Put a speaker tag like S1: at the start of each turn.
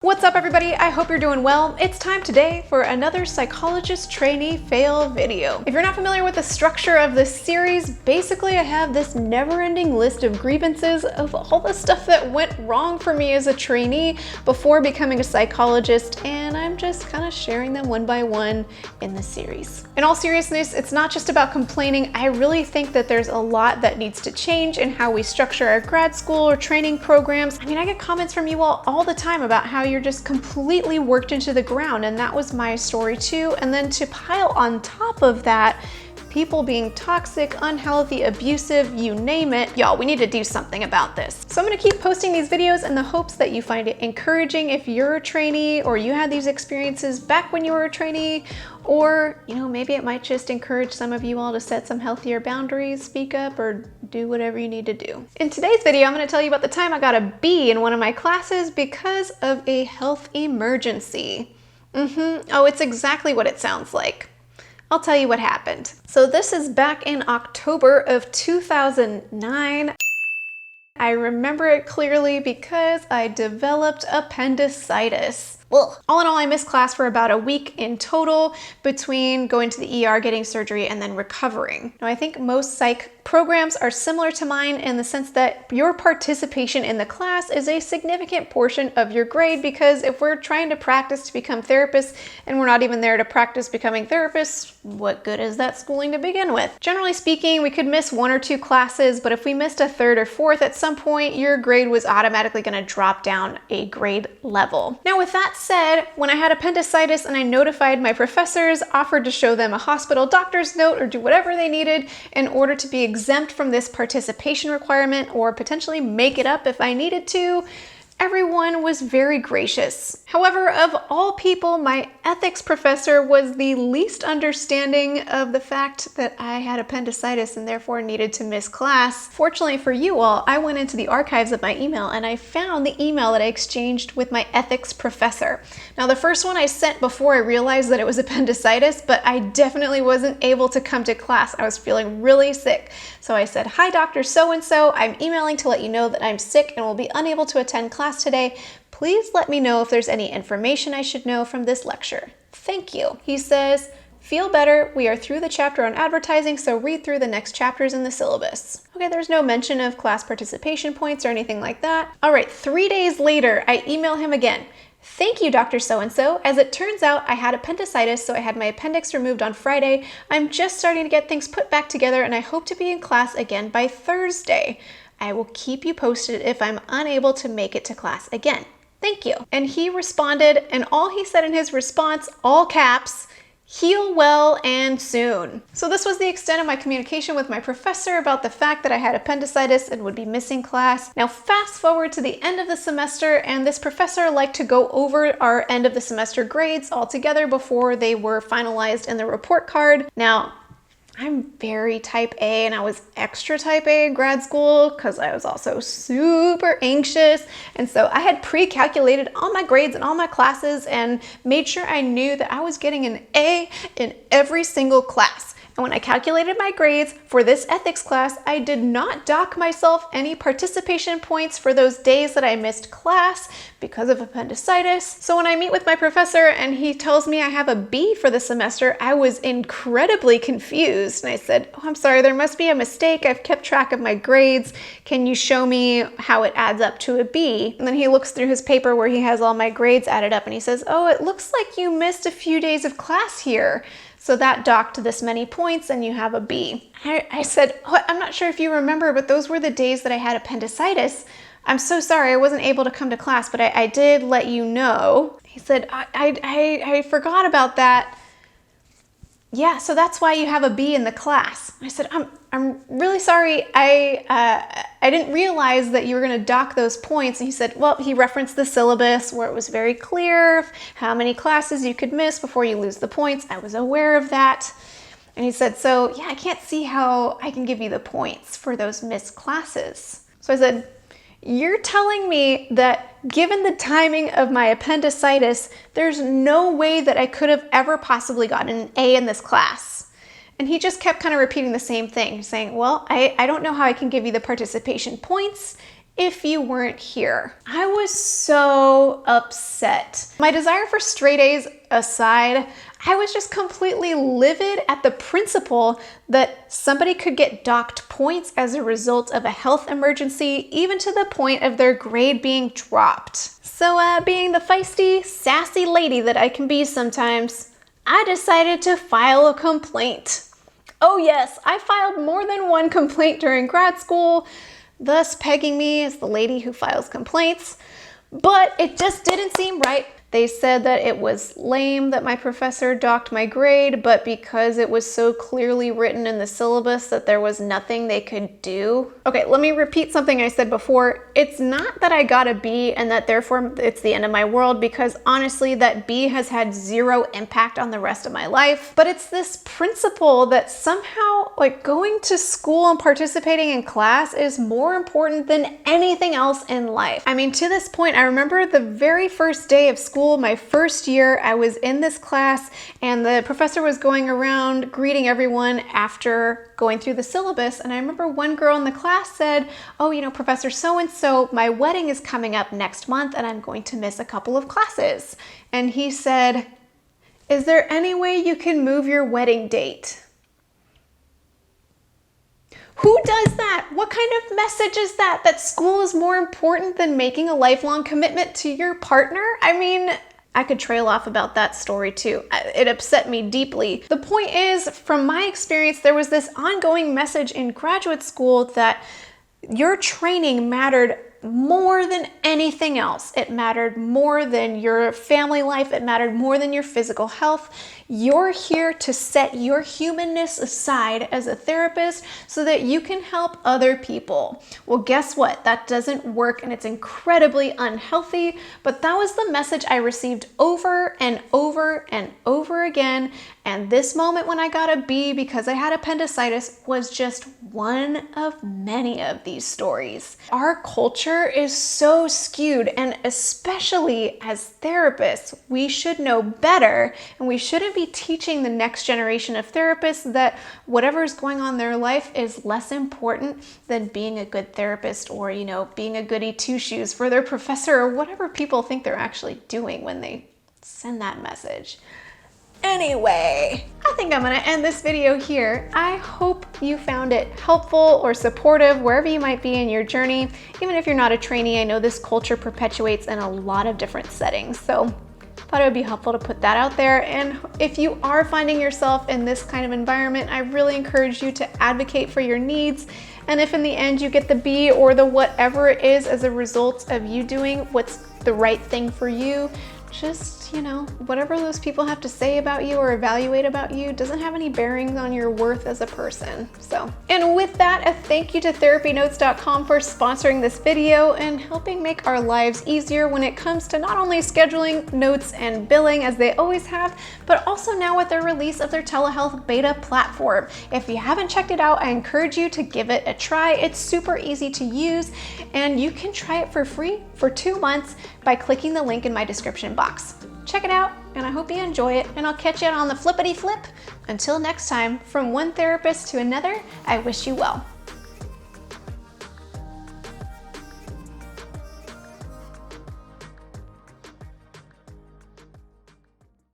S1: What's up everybody? I hope you're doing well. It's time today for another Psychologist Trainee fail video. If you're not familiar with the structure of this series, basically I have this never-ending list of grievances of all the stuff that went wrong for me as a trainee before becoming a psychologist, and I'm just kind of sharing them one by one in this series. In all seriousness, it's not just about complaining. I really think that there's a lot that needs to change in how we structure our grad school or training programs. I mean, I get comments from you all the time about how you're just completely worked into the ground, and that was my story too. And then to pile on top of that, people being toxic, unhealthy, abusive, you name it. Y'all, we need to do something about this. So I'm gonna keep posting these videos in the hopes that you find it encouraging if you're a trainee or you had these experiences back when you were a trainee, or maybe it might just encourage some of you all to set some healthier boundaries, speak up, or do whatever you need to do. In today's video, I'm gonna tell you about the time I got a B in one of my classes because of a health emergency. Oh, it's exactly what it sounds like. I'll tell you what happened. So this is back in October of 2009. I remember it clearly because I developed appendicitis. Ugh. All in all, I missed class for about a week in total between going to the ER, getting surgery, and then recovering. Now, I think most psych programs are similar to mine in the sense that your participation in the class is a significant portion of your grade, because if we're trying to practice to become therapists and we're not even there to practice becoming therapists, what good is that schooling to begin with? Generally speaking, we could miss one or two classes, but if we missed a third or fourth at some point, your grade was automatically going to drop down a grade level. Now, with that said, when I had appendicitis and I notified my professors, offered to show them a hospital doctor's note or do whatever they needed in order to be exempt from this participation requirement, or potentially make it up if I needed to, everyone was very gracious. However, of all people, my ethics professor was the least understanding of the fact that I had appendicitis and therefore needed to miss class. Fortunately for you all, I went into the archives of my email and I found the email that I exchanged with my ethics professor. Now, the first one I sent before I realized that it was appendicitis, but I definitely wasn't able to come to class. I was feeling really sick. So I said, "Hi, Dr. So-and-so, I'm emailing to let you know that I'm sick and will be unable to attend class today. Please let me know if there's any information I should know from this lecture. Thank you." He says, "Feel better. We are through the chapter on advertising, so read through the next chapters in the syllabus." Okay, there's no mention of class participation points or anything like that. All right, 3 days later, I email him again. "Thank you, Dr. So-and-so. As it turns out, I had appendicitis, so I had my appendix removed on Friday. I'm just starting to get things put back together, and I hope to be in class again by Thursday. I will keep you posted if I'm unable to make it to class again. Thank you." And he responded, and all he said in his response, all caps, "Heal well and soon." So this was the extent of my communication with my professor about the fact that I had appendicitis and would be missing class. Now fast forward to the end of the semester, and this professor liked to go over our end of the semester grades all together before they were finalized in the report card. Now, I'm very type A, and I was extra type A in grad school because I was also super anxious. And so I had pre-calculated all my grades and all my classes and made sure I knew that I was getting an A in every single class. And when I calculated my grades for this ethics class, I did not dock myself any participation points for those days that I missed class because of appendicitis. So when I meet with my professor and he tells me I have a B for the semester, I was incredibly confused. And I said, "Oh, I'm sorry, there must be a mistake. I've kept track of my grades. Can you show me how it adds up to a B?" And then he looks through his paper where he has all my grades added up and he says, "Oh, it looks like you missed a few days of class here. So that docked this many points and you have a B." I said, "Oh, I'm not sure if you remember, but those were the days that I had appendicitis. I'm so sorry I wasn't able to come to class, but I did let you know." He said, I forgot about that. "Yeah, so that's why you have a B in the class." I said, I'm really sorry. I didn't realize that you were going to dock those points." And he said, well, he referenced the syllabus where it was very clear how many classes you could miss before you lose the points. I was aware of that. And he said, "So yeah, I can't see how I can give you the points for those missed classes." So I said, "You're telling me that given the timing of my appendicitis, there's no way that I could have ever possibly gotten an A in this class?" And he just kept kind of repeating the same thing, saying, "Well, I don't know how I can give you the participation points if you weren't here. I was so upset. My desire for straight A's aside, I was just completely livid at the principle that somebody could get docked points as a result of a health emergency, even to the point of their grade being dropped. So being the feisty, sassy lady that I can be sometimes, I decided to file a complaint. Oh yes, I filed more than one complaint during grad school, thus pegging me as the lady who files complaints, but it just didn't seem right. They said that it was lame that my professor docked my grade, but because it was so clearly written in the syllabus that there was nothing they could do. Okay, let me repeat something I said before. It's not that I got a B and that therefore it's the end of my world, because honestly, that B has had zero impact on the rest of my life. But it's this principle that somehow like going to school and participating in class is more important than anything else in life. I mean, to this point, I remember the very first day of school, my first year, I was in this class and the professor was going around greeting everyone after going through the syllabus. And I remember one girl in the class said, oh, you know, Professor so-and-so, my wedding is coming up next month and I'm going to miss a couple of classes. And he said, is there any way you can move your wedding date? Who does that? What kind of message is that? That school is more important than making a lifelong commitment to your partner? I mean, I could trail off about that story too. It upset me deeply. The point is, from my experience, there was this ongoing message in graduate school that your training mattered more than anything else. It mattered more than your family life. It mattered more than your physical health. You're here to set your humanness aside as a therapist so that you can help other people. Well, guess what? That doesn't work and it's incredibly unhealthy, but that was the message I received over and over and over again. And this moment when I got a B because I had appendicitis was just one of many of these stories. Our culture is so skewed, and especially as therapists, we should know better, and we shouldn't be teaching the next generation of therapists that whatever is going on in their life is less important than being a good therapist or, you know, being a goody two-shoes for their professor or whatever people think they're actually doing when they send that message. Anyway, I think I'm gonna end this video here. I hope you found it helpful or supportive wherever you might be in your journey. Even if you're not a trainee, I know this culture perpetuates in a lot of different settings. So thought it would be helpful to put that out there. And if you are finding yourself in this kind of environment, I really encourage you to advocate for your needs. And if in the end you get the B or the whatever it is as a result of you doing what's the right thing for you, just, you know, whatever those people have to say about you or evaluate about you doesn't have any bearings on your worth as a person. So, and with that, a thank you to TherapyNotes.com for sponsoring this video and helping make our lives easier when it comes to not only scheduling, notes, and billing as they always have, but also now with their release of their telehealth beta platform. If you haven't checked it out, I encourage you to give it a try. It's super easy to use, and you can try it for free for 2 months by clicking the link in my description box. Check it out, and I hope you enjoy it, and I'll catch you on the flippity flip. Until next time, from one therapist to another, I wish you well.